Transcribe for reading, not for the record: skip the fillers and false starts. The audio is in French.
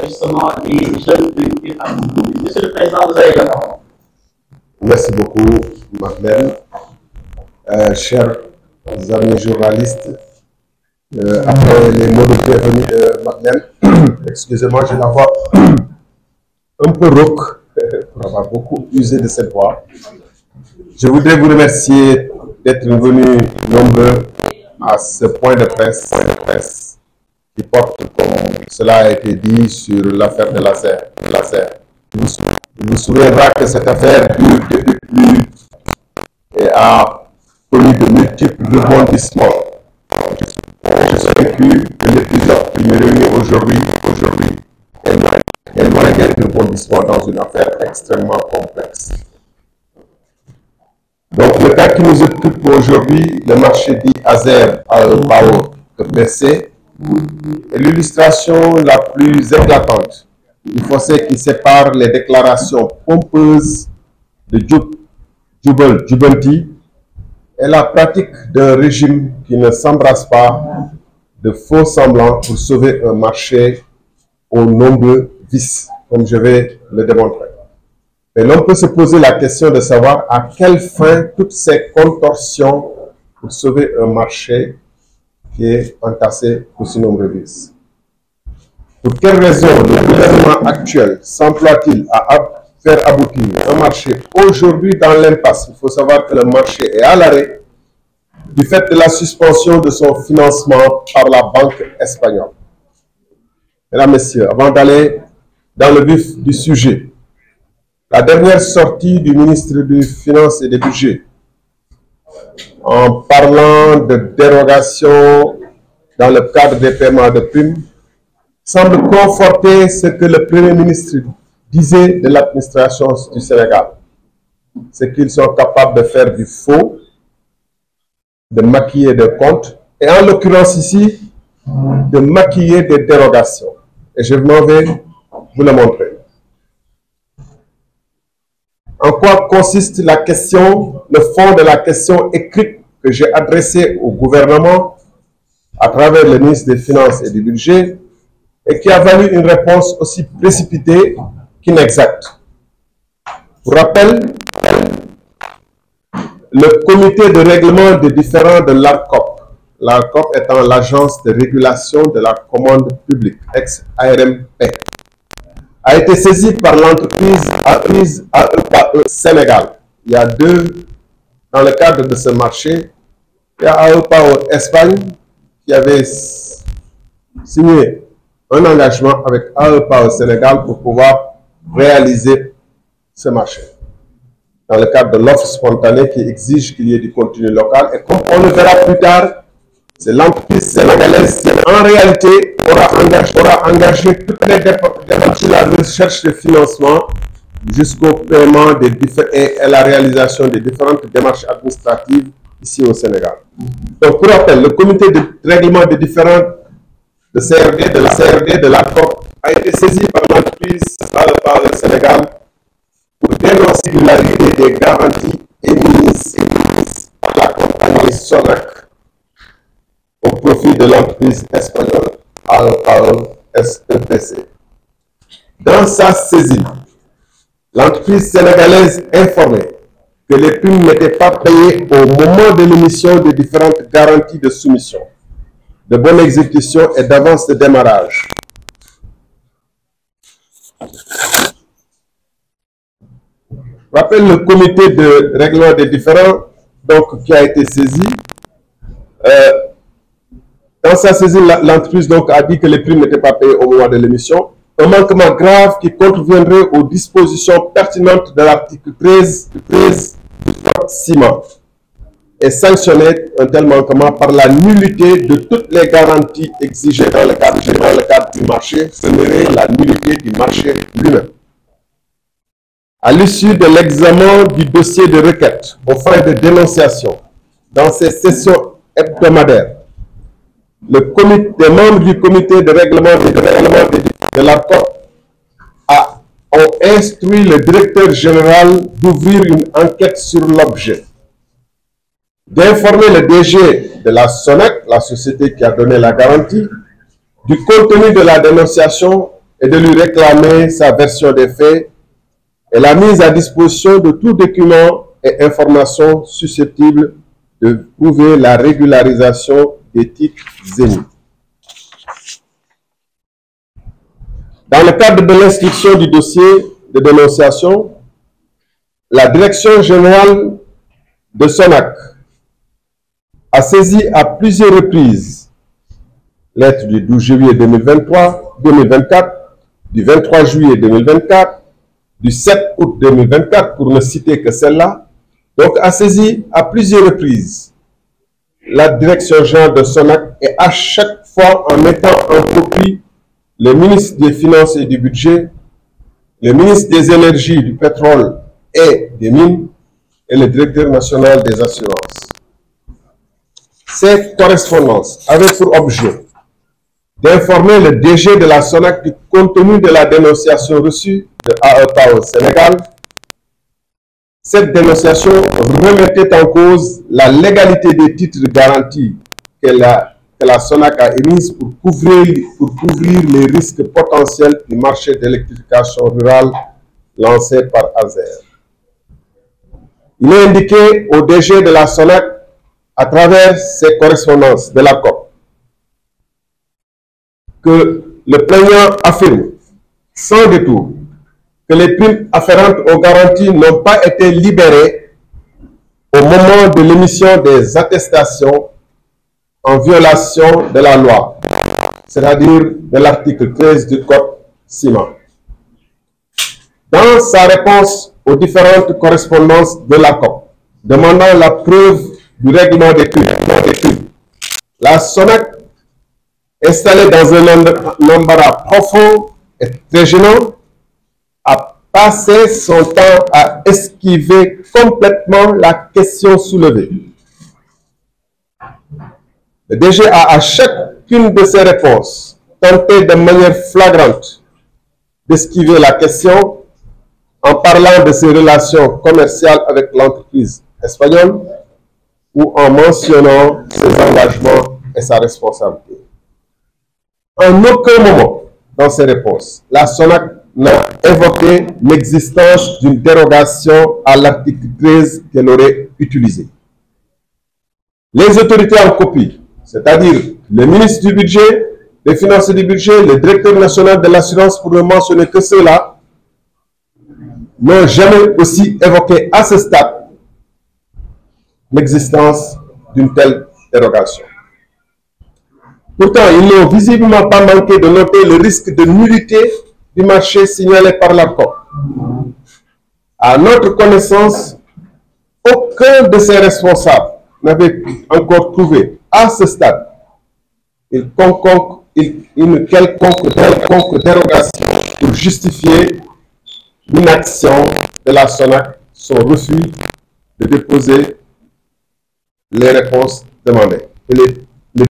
justement les jeunes véhicules à nous. Monsieur le Président, vous avez la parole. Merci beaucoup, Madeleine. Chers amis journalistes, après les mots de bienvenue de Madeleine, excusez-moi, j'ai la voix un peu rauque pour avoir beaucoup usé de cette voix. Je voudrais vous remercier d'être venus nombreux à ce point de presse qui porte, comme cela a été dit, sur l'affaire de Laser. Il vous souviendra que cette affaire dure depuis et a connu de multiples rebondissements. Je suis convaincu que l'épisode qui me réunit aujourd'hui est loin d'être un rebondissement dans une affaire extrêmement complexe. Donc, le cas qui nous occupe aujourd'hui, le marché dit Azer Power BC, est l'illustration la plus éclatante du fossé qui sépare les déclarations pompeuses de Jubanti et la pratique d'un régime qui ne s'embrasse pas de faux semblants pour sauver un marché aux nombreux vices, comme je vais le démontrer. Mais l'on peut se poser la question de savoir à quelle fin toutes ces contorsions pour sauver un marché qui est entassé de si nombreux vices. Pour quelle raison le gouvernement actuel s'emploie-t-il à faire aboutir un marché aujourd'hui dans l'impasse? Il faut savoir que le marché est à l'arrêt du fait de la suspension de son financement par la banque espagnole. Mesdames, Messieurs, avant d'aller dans le vif du sujet, la dernière sortie du ministre des Finances et des Budgets, en parlant de dérogation dans le cadre des paiements de primes, semble conforter ce que le Premier ministre disait de l'administration du Sénégal. C'est qu'ils sont capables de faire du faux, de maquiller des comptes, et en l'occurrence ici, de maquiller des dérogations. Et je m'en vais vous le montrer. En quoi consiste la question, le fond de la question écrite que j'ai adressée au gouvernement à travers le ministre des Finances et du Budget et qui a valu une réponse aussi précipitée qu'inexacte. Pour rappel, le comité de règlement des différends de l'ARCOP étant l'agence de régulation de la commande publique, ex-ARMP, a été saisi par l'entreprise AEPAE Sénégal. Il y a dans le cadre de ce marché, il y a AEPAE Espagne qui avait signé un engagement avec AEPAE Sénégal pour pouvoir réaliser ce marché. Dans le cadre de l'offre spontanée qui exige qu'il y ait du contenu local. Et comme on le verra plus tard, c'est l'entreprise sénégalaise qui, en réalité, aura engagé toutes les démarches de la recherche de financement jusqu'au paiement et à la réalisation des différentes démarches administratives ici au Sénégal. Donc, pour rappel, le comité de règlement des différends de CRD, de la COP, a été saisi par l'entreprise par le Sénégal pour dénoncer l'irrégularité des garanties émises par la compagnie Sonac au profit de l'entreprise espagnole SEPC. Dans sa saisine, l'entreprise sénégalaise informait que les primes n'étaient pas payées au moment de l'émission des différentes garanties de soumission, de bonne exécution et d'avance de démarrage. Rappelle le comité de règlement des différends donc, qui a été saisi. Dans sa saisine, l'entreprise a dit que les primes n'étaient pas payées au moment de l'émission. Un manquement grave qui contreviendrait aux dispositions pertinentes de l'article 13 du Code ciment et sanctionnait un tel manquement par la nullité de toutes les garanties exigées dans le cadre du marché, serait la nullité du marché lui-même. À l'issue de l'examen du dossier de requête aux fins de dénonciation, dans ces sessions hebdomadaires, les membres du comité de règlement de l'ARCOP ont instruit le directeur général d'ouvrir une enquête sur l'objet, d'informer le DG de la SONAC, la société qui a donné la garantie, du contenu de la dénonciation et de lui réclamer sa version des faits et la mise à disposition de tout document et information susceptible de prouver la régularisation des titres émis. Dans le cadre de l'instruction du dossier de dénonciation, la Direction générale de SONAC a saisi à plusieurs reprises, lettre du 12 juillet 2024, du 23 juillet 2024, du 7 août 2024, pour ne citer que celle-là, donc a saisi à plusieurs reprises la Direction générale de SONAC et à chaque fois en mettant en copie le ministre des Finances et du Budget, le ministre des Énergies, du Pétrole et des Mines et le directeur national des assurances. Cette correspondance avait pour objet d'informer le DG de la SONAC du contenu de la dénonciation reçue de AEPA au Sénégal. Cette dénonciation remettait en cause la légalité des titres garantis que la SONAC a émise pour couvrir les risques potentiels du marché d'électrification rurale lancé par ASER. Il est indiqué au DG de la SONAC, à travers ses correspondances de la COP, que le plaignant affirme, sans détour, que les primes afférentes aux garanties n'ont pas été libérées au moment de l'émission des attestations en violation de la loi, c'est-à-dire de l'article 13 du Code ciment. Dans sa réponse aux différentes correspondances de la COP, demandant la preuve du règlement des crimes, la SONAC, installée dans un embarras profond et très gênant, a passé son temps à esquiver complètement la question soulevée. Le DG a à chacune de ses réponses tenté de manière flagrante d'esquiver la question en parlant de ses relations commerciales avec l'entreprise espagnole ou en mentionnant ses engagements et sa responsabilité. En aucun moment dans ses réponses, la SONAC n'a évoqué l'existence d'une dérogation à l'article 13 qu'elle aurait utilisé. Les autorités en copie, c'est-à-dire le ministre du Budget, des Finances et du Budget, le directeur national de l'assurance, pour ne mentionner que ceux-là, n'ont jamais aussi évoqué à ce stade l'existence d'une telle dérogation. Pourtant, ils n'ont visiblement pas manqué de noter le risque de nullité du marché signalé par la COP. À notre connaissance, aucun de ces responsables n'avait encore trouvé à ce stade une quelconque dérogation pour justifier l'inaction de la SONAC, son refus de déposer les réponses demandées.